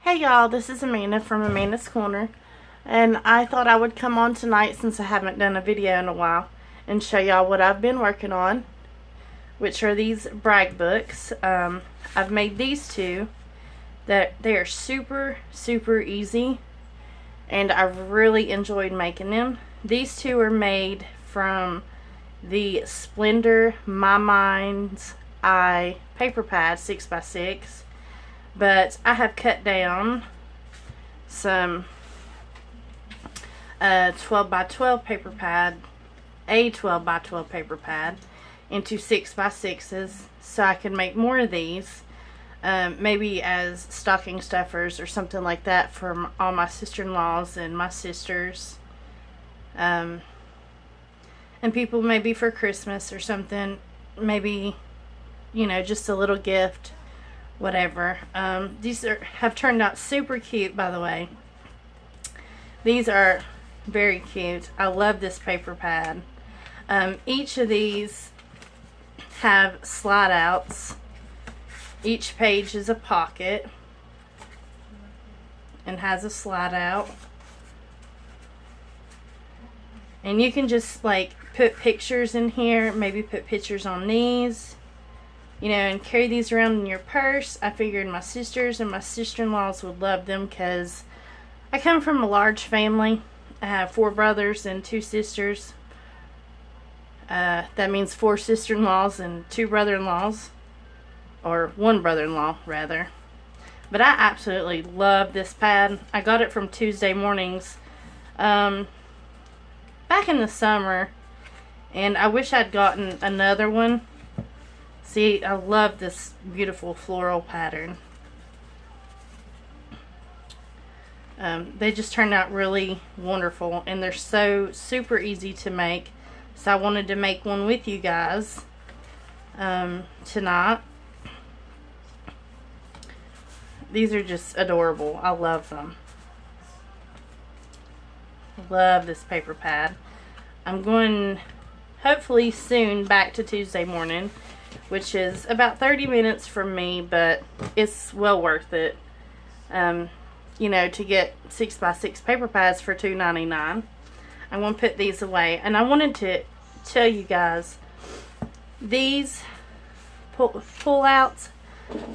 Hey y'all, this is Amanda from Amanda's Corner, and I thought I would come on tonight since I haven't done a video in a while and show y'all what I've been working on, which are these brag books. I've made these two that they are super easy, and I've really enjoyed making them. These two are made from the Splendor My Mind's Eye paper pad 6x6. But I have cut down some 12x12 paper pad, a 12x12 paper pad, into 6x6s so I can make more of these, maybe as stocking stuffers or something like that for all my sister-in-laws and my sisters, and people maybe for Christmas or something, maybe, you know, just a little gift. Whatever. These have turned out super cute, by the way. These are very cute. I love this paper pad. Each of these have slide outs. Each page is a pocket and has a slide out. And you can just like put pictures in here, maybe put pictures on these, you know, and carry these around in your purse. I figured my sisters and my sister-in-laws would love them because I come from a large family. I have 4 brothers and 2 sisters. That means 4 sister-in-laws and 2 brother-in-laws, or 1 brother-in-law rather. But I absolutely love this pad. I got it from Tuesday Mornings back in the summer, and I wish I'd gotten another one. See, I love this beautiful floral pattern. They just turned out really wonderful, and they're so super easy to make. So I wanted to make one with you guys tonight. These are just adorable. I love them. Love this paper pad. I'm going hopefully soon back to Tuesday Morning, which is about 30 minutes from me, but it's well worth it. You know, to get 6x6 paper pads for $2.99. I'm going to put these away. And I wanted to tell you guys, these pull outs,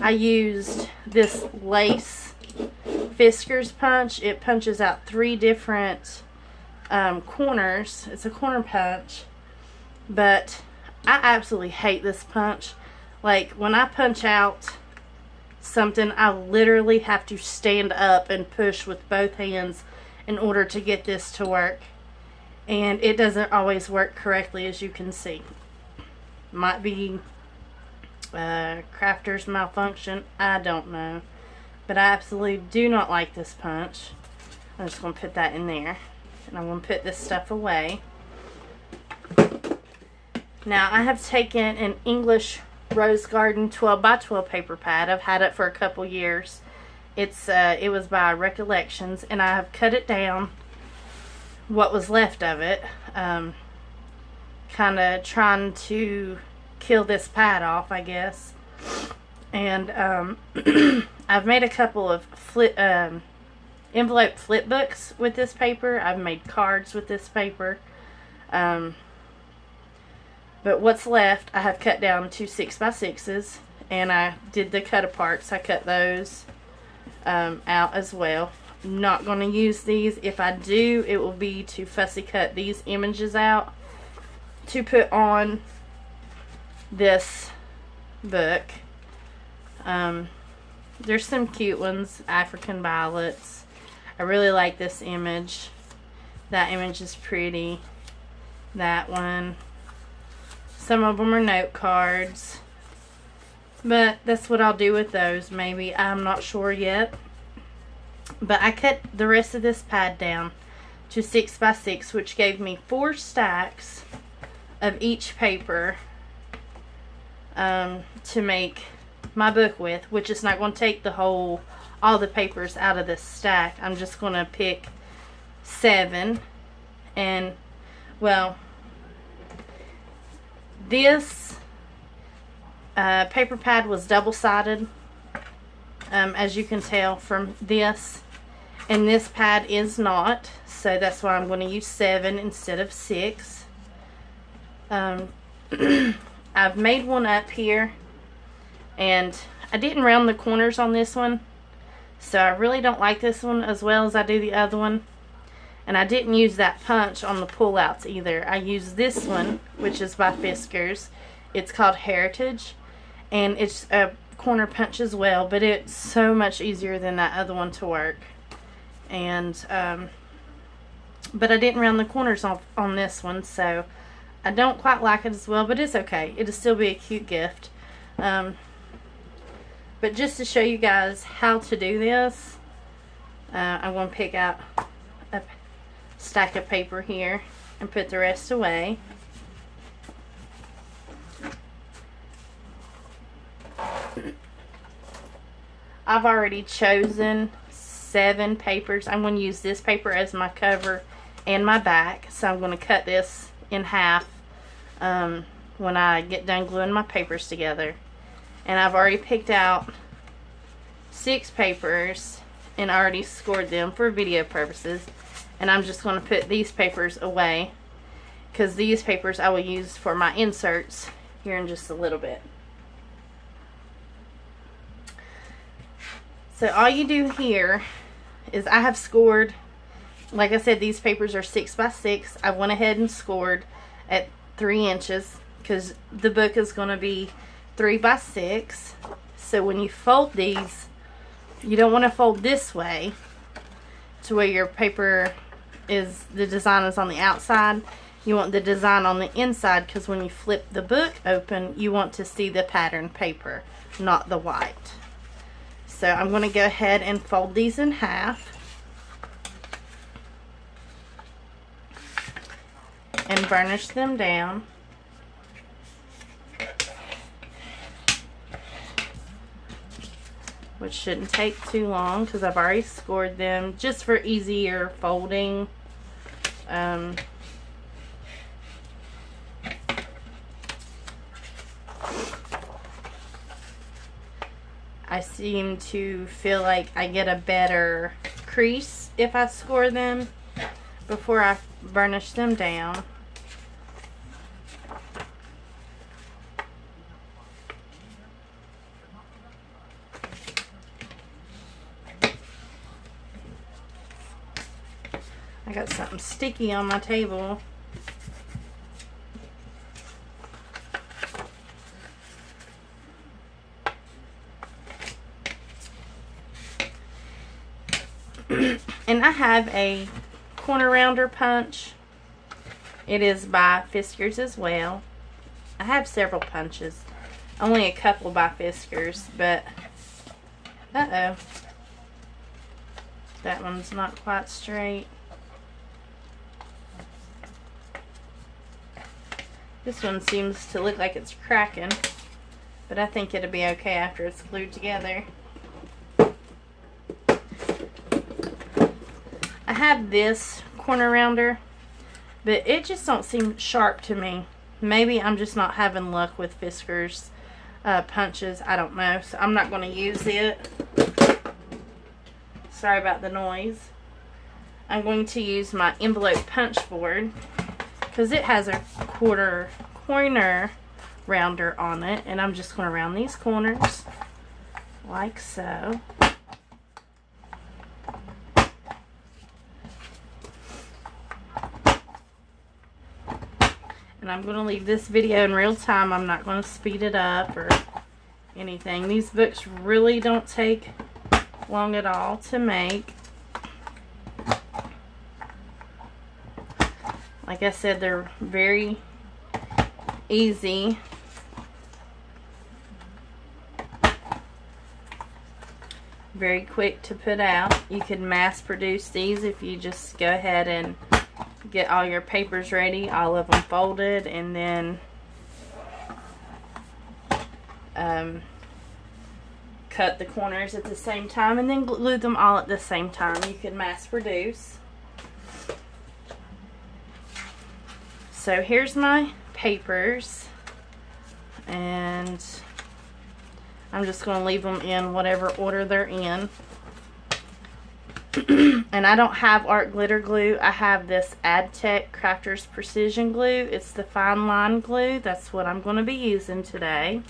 I used this lace Fiskars punch. It punches out 3 different corners. It's a corner punch, but I absolutely hate this punch. Like, when I punch out something, I literally have to stand up and push with both hands in order to get this to work. And it doesn't always work correctly, as you can see. Might be crafter's malfunction. I don't know. But I absolutely do not like this punch. I'm just going to put that in there. And I'm going to put this stuff away. Now, I have taken an English Rose Garden 12x12 paper pad. I've had it for a couple years. It was by Recollections, and I have cut it down, what was left of it, kind of trying to kill this pad off, I guess. And I've made a couple of envelope flip books with this paper. I've made cards with this paper. But what's left, I have cut down to 6x6s, and I did the cut aparts. I cut those out as well. I'm not going to use these. If I do, it will be to fussy cut these images out to put on this book. There's some cute ones, African violets. I really like this image. That image is pretty. That one. Some of them are note cards, but that's what I'll do with those, maybe. I'm not sure yet. But I cut the rest of this pad down to 6x6, which gave me 4 stacks of each paper to make my book with, which is not going to take all the papers out of this stack. I'm just going to pick 7, and, well, this paper pad was double-sided, as you can tell from this. And this pad is not, so that's why I'm going to use 7 instead of 6. I've made one up here, and I didn't round the corners on this one, so I really don't like this one as well as I do the other one. And I didn't use that punch on the pullouts either. I used this one, which is by Fiskars. It's called Heritage, and it's a corner punch as well, but it's so much easier than that other one to work. And but I didn't round the corners off on this one, so I don't quite like it as well, but it's okay. It'll still be a cute gift. But just to show you guys how to do this, I'm going to pick out a stack of paper here and put the rest away. I've already chosen 7 papers. I'm going to use this paper as my cover and my back, so I'm going to cut this in half when I get done gluing my papers together. And I've already picked out 6 papers and already scored them for video purposes, and I'm just going to put these papers away because these papers I will use for my inserts here in just a little bit. So all you do here is I have scored, like I said, these papers are 6 by 6. I went ahead and scored at 3 inches because the book is going to be 3 by 6. So when you fold these, you don't want to fold this way to where your paper is, the design is on the outside. You want the design on the inside, because when you flip the book open, you want to see the pattern paper, not the white. So I'm going to go ahead and fold these in half and burnish them down. Which shouldn't take too long because I've already scored them just for easier folding. I seem to feel like I get a better crease if I score them before I burnish them down. I got something sticky on my table. And I have a corner rounder punch. It is by Fiskars as well. I have several punches. Only a couple by Fiskars, but uh-oh. That one's not quite straight. This one seems to look like it's cracking, but I think it'll be okay after it's glued together. I have this corner rounder, but it just don't seem sharp to me. Maybe I'm just not having luck with Fiskars punches. I don't know, so I'm not going to use it. Sorry about the noise. I'm going to use my envelope punch board because it has a corner rounder on it, and I'm just going to round these corners like so. And I'm going to leave this video in real time. I'm not going to speed it up or anything. These books really don't take long at all to make. Like I said, they're very easy. Very quick to put out. You can mass produce these if you just go ahead and get all your papers ready, all of them folded, and then cut the corners at the same time and then glue them all at the same time. You can mass produce. So here's my papers, and I'm just going to leave them in whatever order they're in. And I don't have art glitter glue. I have this Adtech Crafters Precision Glue. It's the fine line glue. That's what I'm going to be using today.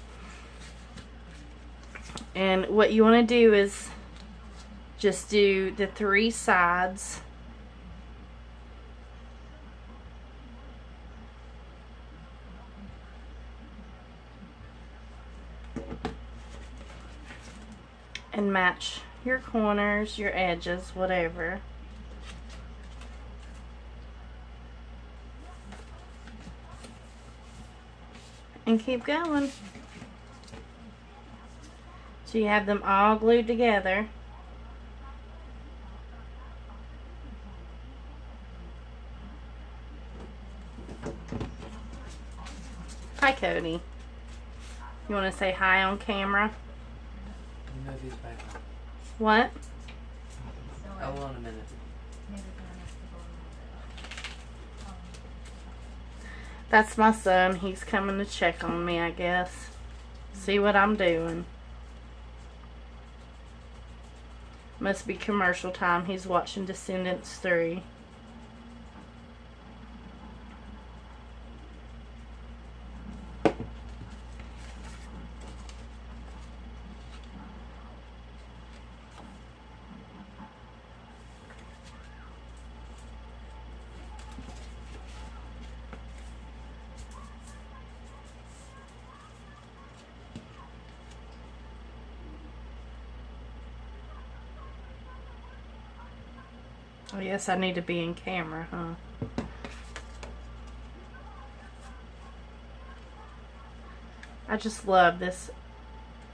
And what you want to do is just do the 3 sides. And match your corners, your edges, whatever. And keep going. So you have them all glued together. Hi, Cody. You want to say hi on camera? What? Hold on a minute. That's my son. He's coming to check on me, I guess. See what I'm doing. Must be commercial time. He's watching Descendants 3. Oh, yes, I need to be in camera, huh? I just love this.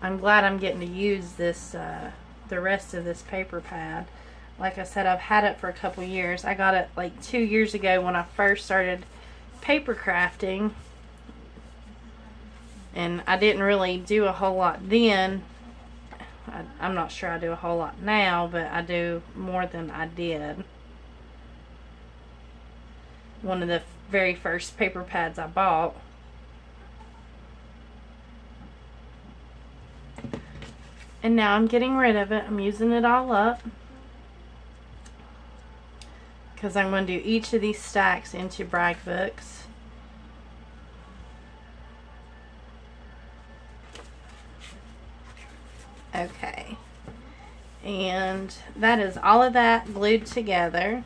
I'm glad I'm getting to use this, the rest of this paper pad. Like I said, I've had it for a couple years. I got it like 2 years ago when I first started paper crafting. And I didn't really do a whole lot then. I'm not sure I do a whole lot now, but I do more than I did. One of the very first paper pads I bought. And now I'm getting rid of it. I'm using it all up. Because I'm going to do each of these stacks into brag books. Okay, and that is all of that glued together.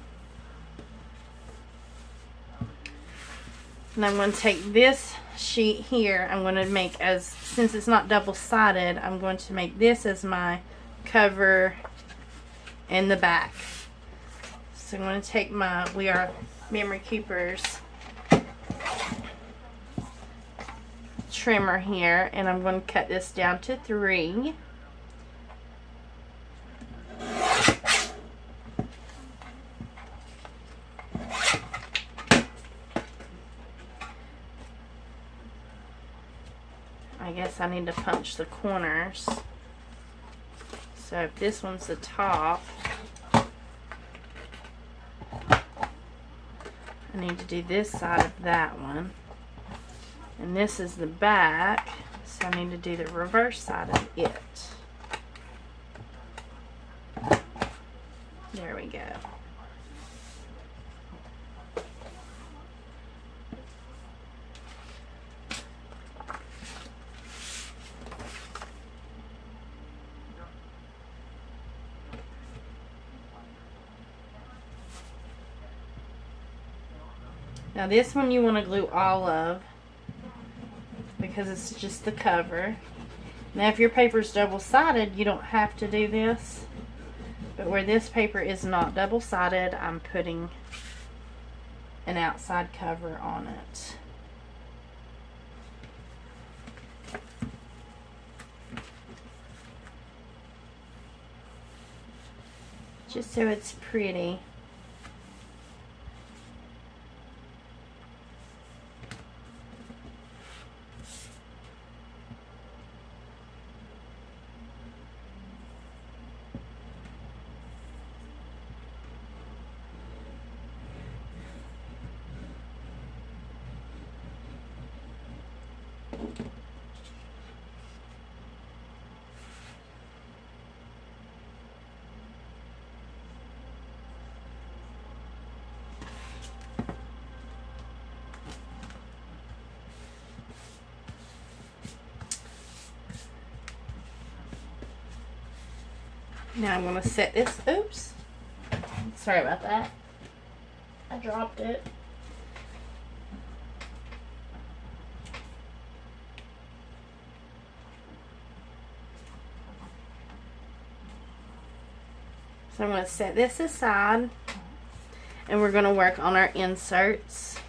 And I'm going to take this sheet here, I'm going to make since it's not double-sided, I'm going to make this as my cover in the back. So I'm going to take my We Are Memory Keepers trimmer here, and I'm going to cut this down to 3. I guess I need to punch the corners. So if this one's the top, I need to do this side of that one. And this is the back, so I need to do the reverse side of it. There we go. Now this one you want to glue all of, because it's just the cover. Now if your paper is double-sided, you don't have to do this. But where this paper is not double-sided, I'm putting an outside cover on it. Just so it's pretty. Now I'm going to set this, oops, sorry about that, I dropped it. So I'm going to set this aside, and we're going to work on our inserts,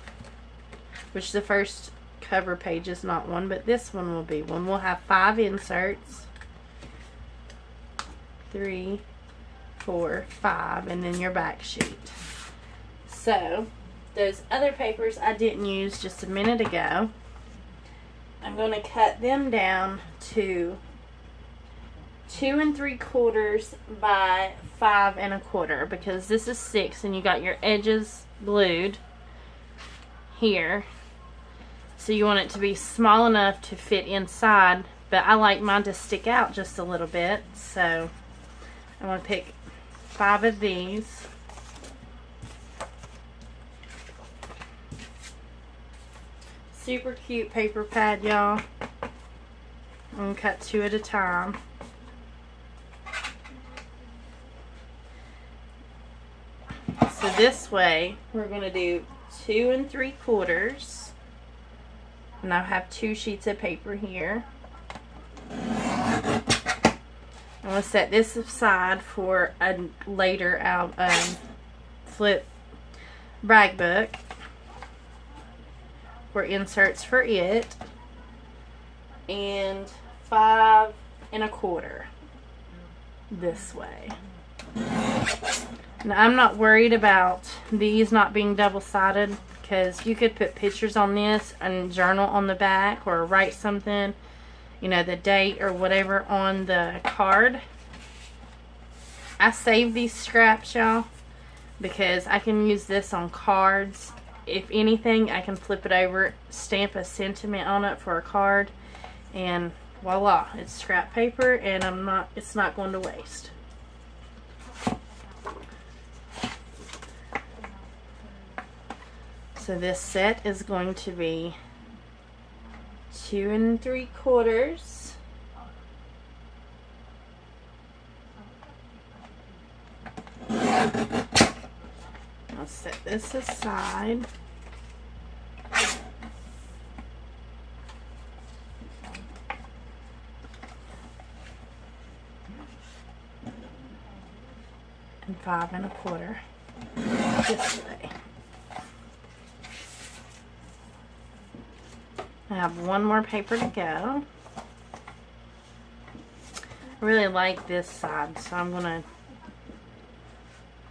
which the first cover page is not one, but this one will be one. We'll have 5 inserts. 3, 4, 5, and then your back sheet. So those other papers I didn't use just a minute ago, I'm going to cut them down to 2 3/4 by 5 1/4, because this is 6 and you got your edges glued here, so you want it to be small enough to fit inside, but I like mine to stick out just a little bit, so I want to pick 5 of these. Super cute paper pad, y'all. I'm going to cut 2 at a time. So this way, we're going to do 2 3/4. And I have 2 sheets of paper here. I'm going to set this aside for a later flip brag book for inserts for it. And 5 1/4 this way. Now, I'm not worried about these not being double-sided, because you could put pictures on this and journal on the back, or write something, you know, the date or whatever on the card. I save these scraps, y'all, because I can use this on cards. If anything, I can flip it over, stamp a sentiment on it for a card, and voila, it's scrap paper, and it's not going to waste. So this set is going to be 2 3/4. I'll set this aside. And 5 1/4 this way. I have one more paper to go. I really like this side, so I'm gonna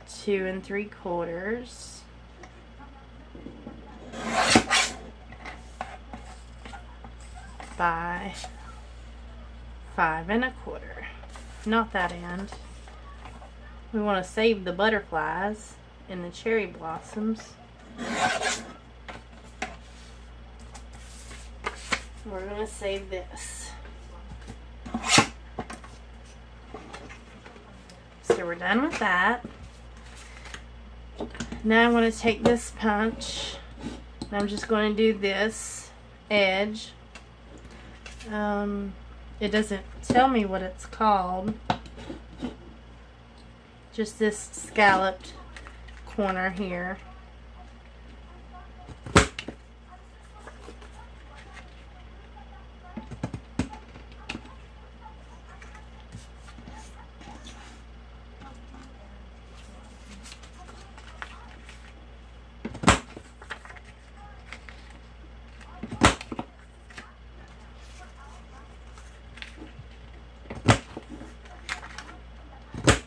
2 3/4 by 5 1/4. Not that end. We want to save the butterflies and the cherry blossoms. We're going to save this. So we're done with that. Now I'm going to take this punch, and I'm just going to do this edge. It doesn't tell me what it's called. Just this scalloped corner here.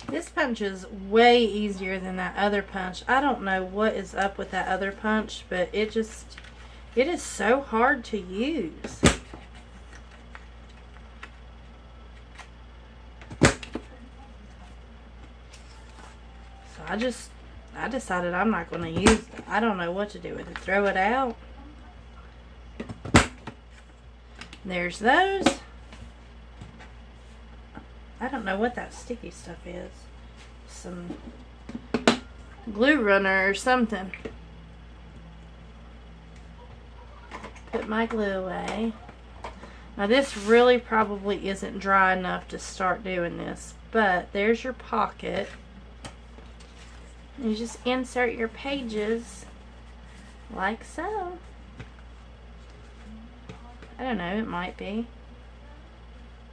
This punch is way easier than that other punch. I don't know what is up with that other punch, but it is so hard to use. So I decided I'm not going to use it. I don't know what to do with it. Throw it out. There's those. I don't know what that sticky stuff is. Some glue runner or something. Put my glue away. Now this really probably isn't dry enough to start doing this, But there's your pocket. You just insert your pages like so. I don't know, it might be.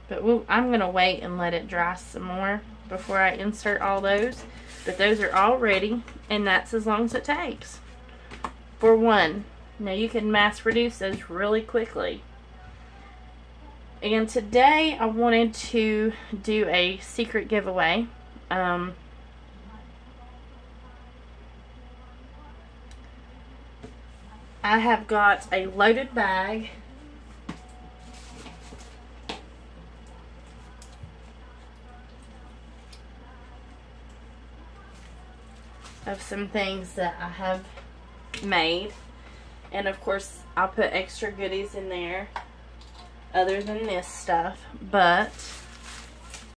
But I'm going to wait and let it dry some more before I insert all those. But those are all ready, and that's as long as it takes for one. Now you can mass produce those really quickly. And today I wanted to do a secret giveaway. I have got a loaded bag of some things that I have made, and of course I'll put extra goodies in there other than this stuff, but